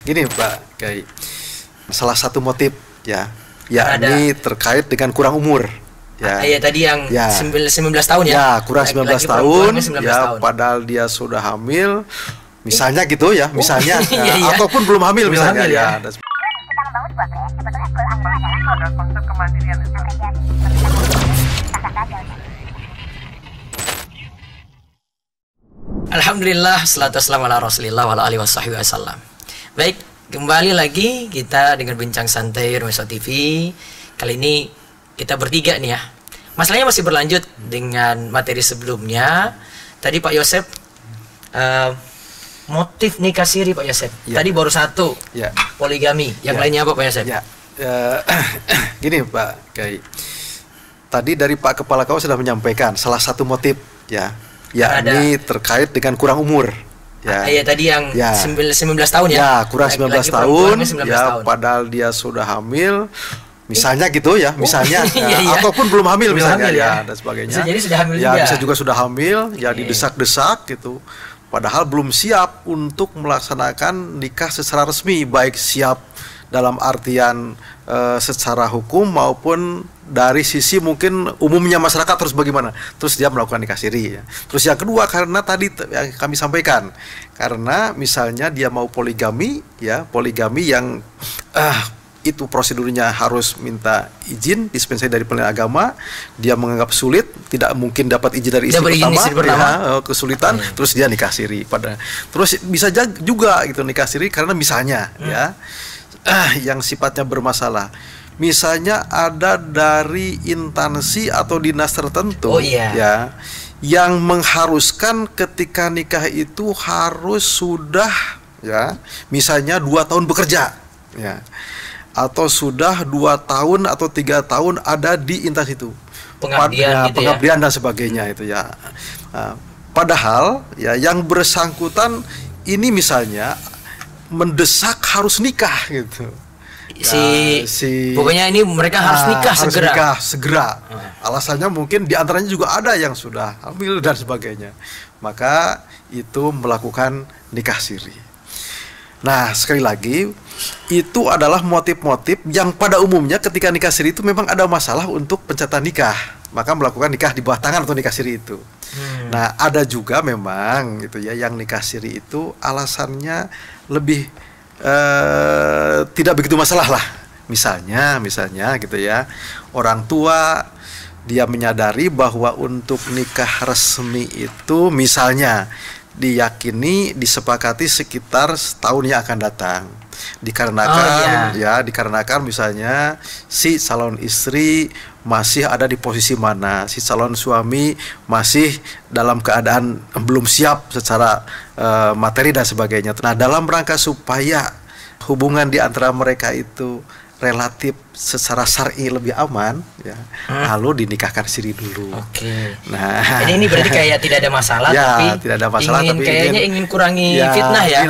Gini Pak Kiai, salah satu motif ya, yakni terkait dengan kurang umur. Ya, iya tadi yang ya. 19 tahun ya. Ya, kurang 19 tahun, 19 ya, tahun. Padahal dia sudah hamil, misalnya gitu ya, misalnya, iya, iya. Ataupun belum hamil Belum misalnya hamil, ya. ya. Kita membangun sebuah proyek, sebetulnya goal akhirnya adalah ada konsep kemandirian. Alhamdulillah, salatu wassalamu ala rasulillah wa ala alihi wasahbihi wasallam. Baik, kembali lagi kita dengan Bincang Santai Rumesa TV. Kali ini kita bertiga nih ya. Masalahnya masih berlanjut dengan materi sebelumnya. Tadi Pak Yosep motif nikah siri Pak Yosep. Ya. Tadi baru satu, Ya. poligami. Yang Ya. lainnya apa Pak Yosep? Ya, gini Pak Kiai. Tadi dari Pak Kepala KUA sudah menyampaikan salah satu motif ya, yakni terkait dengan kurang umur. Ya, iya tadi yang ya. 19 tahun ya. Ya, kurang 19 tahun, 19 ya, tahun. padahal dia sudah hamil. Misalnya gitu ya, misalnya iya, iya. ataupun belum hamil Belum misalnya hamil, ya, ya. dan sebagainya. Bisa jadi sudah hamil ya, juga. bisa juga sudah hamil, ya didesak-desak gitu. Padahal belum siap untuk melaksanakan nikah secara resmi, baik siap dalam artian secara hukum maupun dari sisi mungkin umumnya masyarakat terus bagaimana. Terus dia melakukan nikah siri ya. Terus yang kedua karena tadi yang kami sampaikan, karena misalnya dia mau poligami ya, poligami yang itu prosedurnya harus minta izin dispensasi dari pengadilan agama, dia menganggap sulit, tidak mungkin dapat izin dari istri pertama, ya, kesulitan, terus dia nikah siri. Terus bisa juga gitu nikah siri karena misalnya ya yang sifatnya bermasalah. Misalnya ada dari instansi atau dinas tertentu ya yang mengharuskan ketika nikah itu harus sudah ya misalnya 2 tahun bekerja ya, atau sudah 2 tahun atau 3 tahun ada di instansi itu, pengabdian, gitu pengabdian dan sebagainya itu ya. Padahal ya yang bersangkutan ini misalnya mendesak harus nikah gitu. Pokoknya ini mereka harus nikah segera. Alasannya mungkin diantaranya juga ada yang sudah hamil dan sebagainya. Maka itu melakukan nikah siri. Nah, sekali lagi itu adalah motif-motif yang pada umumnya ketika nikah siri itu memang ada masalah untuk pencatatan nikah, maka melakukan nikah di bawah tangan atau nikah siri itu. Nah, ada juga memang gitu ya yang nikah siri itu alasannya lebih tidak begitu masalah lah. Misalnya gitu ya, orang tua dia menyadari bahwa untuk nikah resmi itu misalnya diyakini disepakati sekitar setahun yang akan datang, dikarenakan misalnya si calon istri masih ada di posisi mana, si calon suami masih dalam keadaan belum siap secara materi dan sebagainya. Nah, dalam rangka supaya hubungan di antara mereka itu relatif secara syar'i lebih aman ya, lalu dinikahkan siri dulu. Nah, jadi ini berarti kayak tidak ada masalah, ya, tapi tidak ada masalah, ingin kurangi fitnah ya.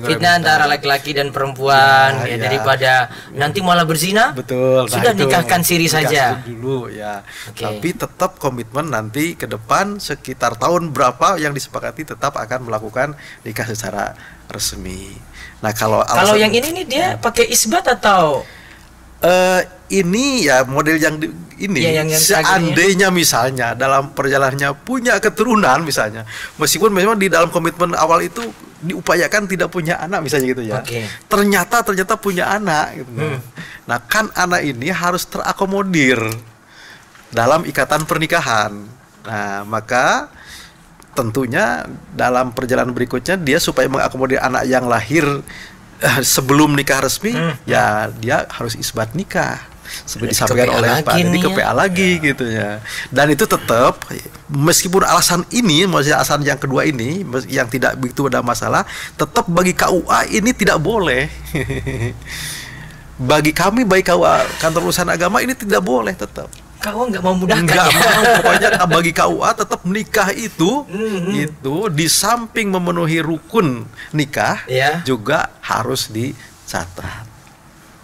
Fitnah antara laki-laki dan perempuan daripada nanti malah berzina. Betul. Sudah nikahkan siri saja dulu ya. Tapi tetap komitmen nanti ke depan sekitar tahun berapa yang disepakati tetap akan melakukan nikah secara resmi. Nah, kalau yang ini nih dia pakai isbat atau ini ya model yang yang seandainya misalnya dalam perjalanannya punya keturunan misalnya, meskipun memang di dalam komitmen awal itu diupayakan tidak punya anak misalnya gitu ya, ternyata punya anak gitu. Nah, kan anak ini harus terakomodir dalam ikatan pernikahan. Nah, maka tentunya dalam perjalanan berikutnya dia supaya mengakomodir anak yang lahir sebelum nikah resmi ya dia harus isbat nikah seperti disampaikan oleh Pak Dedi ke PA lagi gitu ya. Dan itu tetap meskipun alasan ini, maksudnya alasan yang kedua ini yang tidak begitu ada masalah, tetap bagi KUA ini tidak boleh. Bagi kami, bagi KUA Kantor Urusan Agama ini tidak boleh tetap. KUA nggak mau mudahkan. Nggak mau, pokoknya bagi KUA tetap nikah itu di samping memenuhi rukun nikah juga harus dicatat.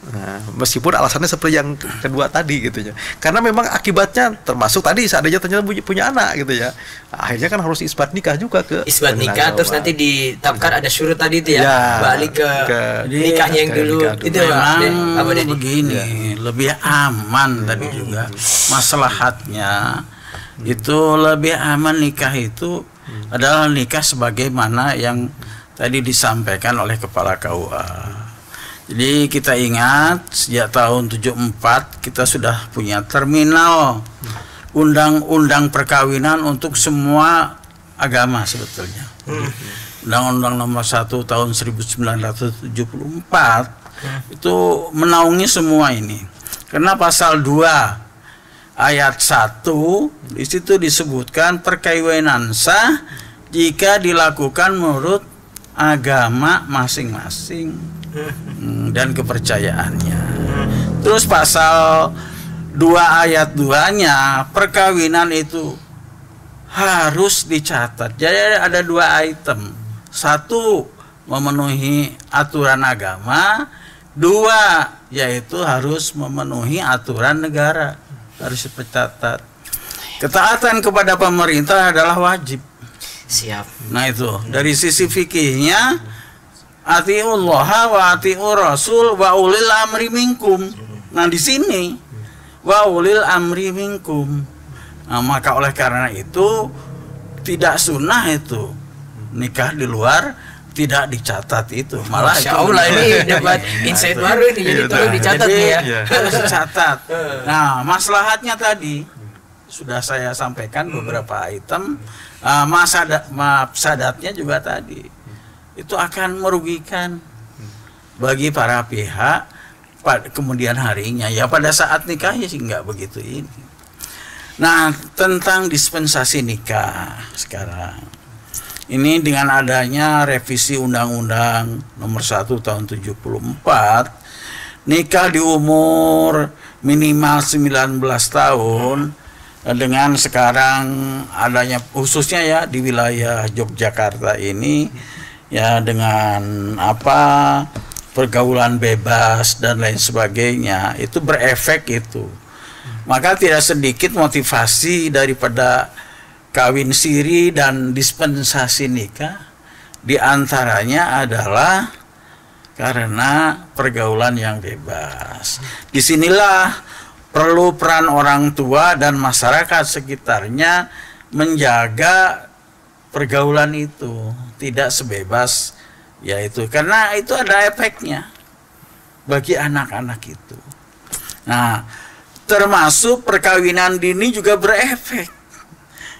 Nah, meskipun alasannya seperti yang kedua tadi gitu ya. Karena memang akibatnya termasuk tadi seandainya ternyata punya anak gitu ya. Akhirnya kan harus isbat nikah juga ke isbat nikah, terus nanti ditetapkan ada syurut tadi itu ya, balik ke nikahnya yang dulu. Itu memang begini, lebih aman tadi juga maslahatnya. Itu lebih aman nikah itu adalah nikah sebagaimana yang tadi disampaikan oleh Kepala KUA. Jadi kita ingat sejak tahun 74 kita sudah punya terminal undang-undang perkawinan untuk semua agama sebetulnya. Undang-undang nomor 1 tahun 1974 itu menaungi semua ini. Karena pasal 2 ayat 1 di situ disebutkan perkawinan sah jika dilakukan menurut agama masing-masing dan kepercayaannya. Terus pasal 2 ayat 2-nya perkawinan itu harus dicatat. Jadi ada 2 item. 1 memenuhi aturan agama, 2 yaitu harus memenuhi aturan negara, harus dicatat. Ketaatan kepada pemerintah adalah wajib. Siap. Nah itu dari sisi fikihnya atiullaha wa atiur rasul wa ulil amri minkum. Nah di sini wa ulil amri minkum. Nah, maka oleh karena itu tidak sunnah itu nikah di luar tidak dicatat itu. Malah Masya Allah ini dapat insight baru ini, jadi tolong dicatat nih ya. Harus dicatat. Nah maslahatnya tadi sudah saya sampaikan beberapa item. Mafsadatnya juga tadi itu akan merugikan bagi para pihak kemudian harinya ya pada saat nikahnya sih nggak begitu ini. Nah tentang dispensasi nikah sekarang ini dengan adanya revisi undang-undang nomor 1 tahun 74 nikah di umur minimal 19 tahun dengan sekarang adanya khususnya ya di wilayah Yogyakarta ini ya dengan pergaulan bebas dan lain sebagainya itu berefek itu. Maka tidak sedikit motivasi daripada kawin siri dan dispensasi nikah diantaranya adalah karena pergaulan yang bebas. Disinilah perlu peran orang tua dan masyarakat sekitarnya menjaga pergaulan itu tidak sebebas yaitu karena itu ada efeknya bagi anak-anak itu. Nah, termasuk perkawinan dini juga berefek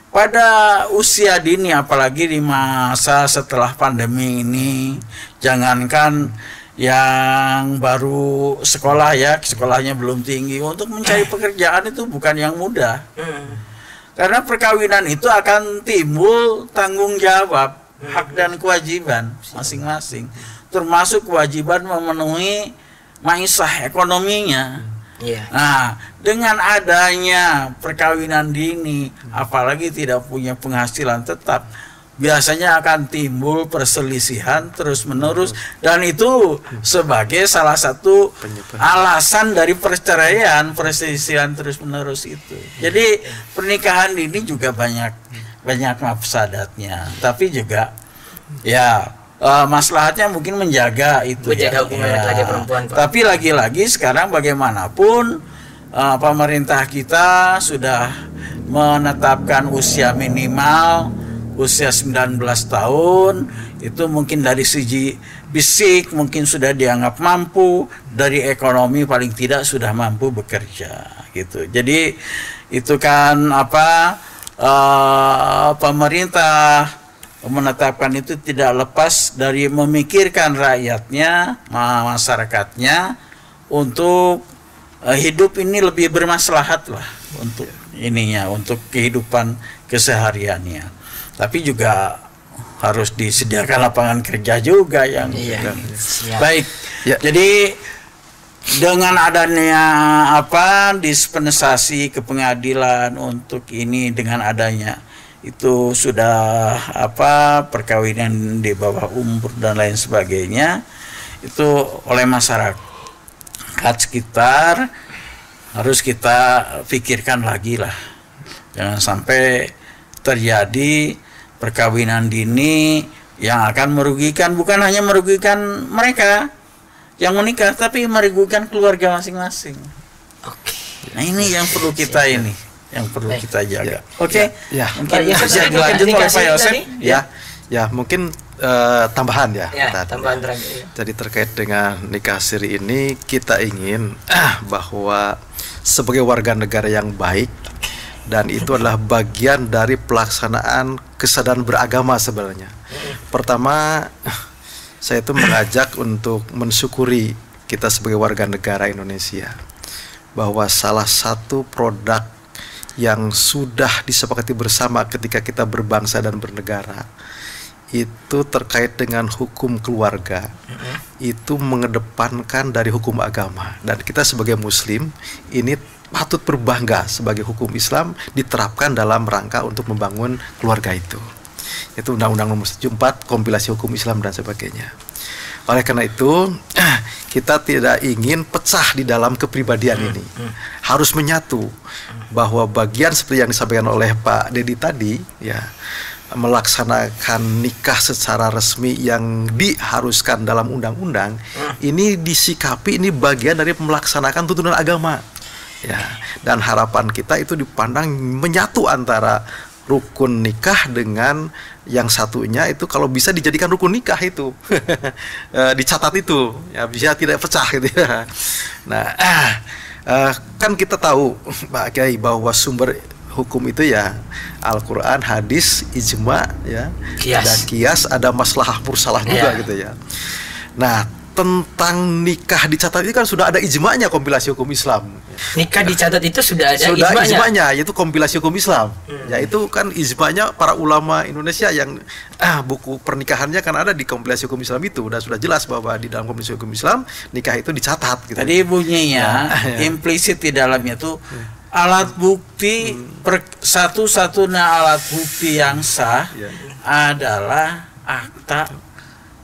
pada usia dini apalagi di masa setelah pandemi ini. Jangankan yang baru sekolah ya, sekolahnya belum tinggi, untuk mencari pekerjaan itu bukan yang mudah. Karena perkawinan itu akan timbul tanggung jawab, hak dan kewajiban masing-masing, termasuk kewajiban memenuhi maisah ekonominya. Nah, dengan adanya perkawinan dini, apalagi tidak punya penghasilan tetap, biasanya akan timbul perselisihan terus-menerus dan itu sebagai salah satu alasan dari perceraian, perselisihan terus-menerus itu. Jadi pernikahan dini juga banyak mafsadatnya, tapi juga ya maslahatnya mungkin menjaga itu menjaga hubungan laki-laki perempuan, Pak. Tapi lagi-lagi sekarang bagaimanapun pemerintah kita sudah menetapkan usia minimal usia 19 tahun itu mungkin dari segi fisik mungkin sudah dianggap mampu, dari ekonomi paling tidak sudah mampu bekerja gitu. Jadi itu kan pemerintah menetapkan itu tidak lepas dari memikirkan rakyatnya, masyarakatnya untuk hidup ini lebih bermaslahat lah untuk ininya, untuk kehidupan kesehariannya. Tapi juga harus disediakan lapangan kerja juga yang baik. Ya. Jadi dengan adanya dispensasi ke pengadilan untuk ini, dengan adanya itu sudah perkawinan di bawah umur dan lain sebagainya itu oleh masyarakat masyarakat sekitar harus kita pikirkan lagi lah. Jangan sampai terjadi perkawinan dini yang akan merugikan, bukan hanya merugikan mereka yang menikah, tapi merugikan keluarga masing-masing. Oke. Nah ini yang perlu kita kita jaga. Oke. Ya. Mungkin Pak Yosef bisa tadi dilanjut oleh Pak Yosef. Ya, mungkin tambahan ya. Tambahan terakhir. Jadi terkait dengan nikah siri ini, kita ingin bahwa sebagai warga negara yang baik, dan itu adalah bagian dari pelaksanaan kesadaran beragama sebenarnya. Pertama, saya itu mengajak untuk mensyukuri kita sebagai warga negara Indonesia, bahwa salah satu produk yang sudah disepakati bersama ketika kita berbangsa dan bernegara itu terkait dengan hukum keluarga, itu mengedepankan dari hukum agama. Dan kita sebagai muslim ini patut berbangga sebagai hukum Islam diterapkan dalam rangka untuk membangun keluarga itu. Itu Undang-Undang Nomor 74, kompilasi hukum Islam dan sebagainya. Oleh karena itu, kita tidak ingin pecah di dalam kepribadian ini. Harus menyatu, bahwa bagian seperti yang disampaikan oleh Pak Dedi tadi, ya, melaksanakan nikah secara resmi yang diharuskan dalam undang-undang, ini disikapi ini bagian dari melaksanakan tuntunan agama, ya. Dan harapan kita itu dipandang menyatu antara rukun nikah dengan yang satunya itu, kalau bisa dijadikan rukun nikah itu dicatat itu, ya, bisa tidak pecah gitu ya. Nah, kan kita tahu Pak Kiai bahwa sumber hukum itu ya Al-Quran, hadis, ijma, ya, ada kias, ada maslahah mursalah juga gitu ya. Nah, tentang nikah dicatat itu kan sudah ada ijma'nya kompilasi hukum Islam. Nikah dicatat itu sudah ada ijma'nya, yaitu kompilasi hukum Islam. Yaitu kan ijma'nya para ulama Indonesia yang buku pernikahannya kan ada di kompilasi hukum Islam itu, dan sudah jelas bahwa di dalam kompilasi hukum Islam nikah itu dicatat gitu. Tadi bunyinya implisit di dalamnya tuh alat bukti, satu-satunya alat bukti yang sah adalah akta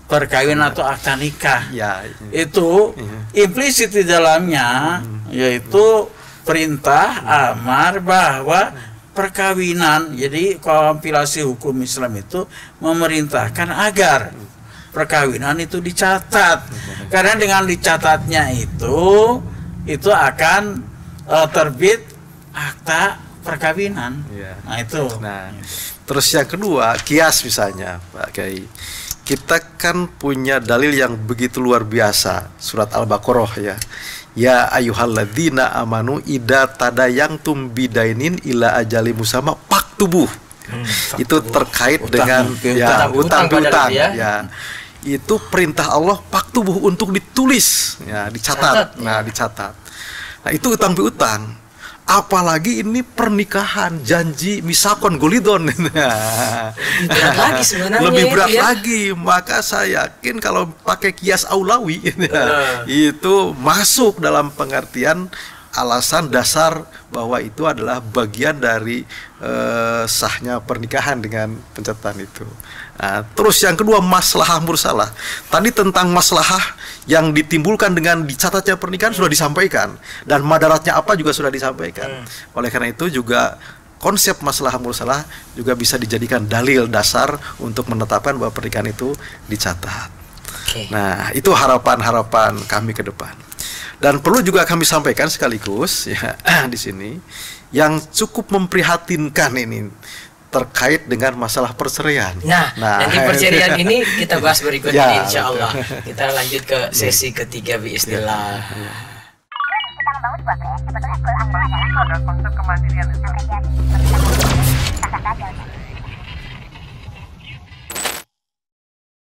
perkawinan atau akta nikah. Itu implisit di dalamnya, yaitu perintah amar bahwa perkawinan. Jadi kompilasi hukum Islam itu memerintahkan agar perkawinan itu dicatat, karena dengan dicatatnya itu akan terbit akta perkawinan. Nah itu. Nah, terus yang kedua, kias misalnya Pak Kiai. Kita kan punya dalil yang begitu luar biasa, surat Al-Baqarah ya. Ya ayyuhalladzina amanu idza tadayantum bidainin ila ajali musamma faktubuh. Itu terkait dengan utang piutang ya. Itu perintah Allah, faktubuh, untuk ditulis ya, dicatat. Nah, dicatat. Nah, itu utang piutang. Apalagi ini pernikahan, janji misakon golidon. Lebih berat lagi. Maka saya yakin kalau pakai kias aulawi itu masuk dalam pengertian alasan dasar bahwa itu adalah bagian dari sahnya pernikahan dengan pencatatan itu. Nah, terus yang kedua, maslahah mursalah. Tadi tentang maslahah yang ditimbulkan dengan dicatatnya pernikahan sudah disampaikan, dan madaratnya apa juga sudah disampaikan. Oleh karena itu juga konsep maslahah mursalah juga bisa dijadikan dalil dasar untuk menetapkan bahwa pernikahan itu dicatat. Nah, itu harapan-harapan kami ke depan. Dan perlu juga kami sampaikan sekaligus ya di sini yang cukup memprihatinkan ini terkait dengan masalah perceraian. Nah nanti perceraian ini kita bahas berikutnya insya Allah. Kita lanjut ke sesi ketiga biiznillah. Kita membangun sebuah proyek, sebetulnya goal adalah konsep kemandirian.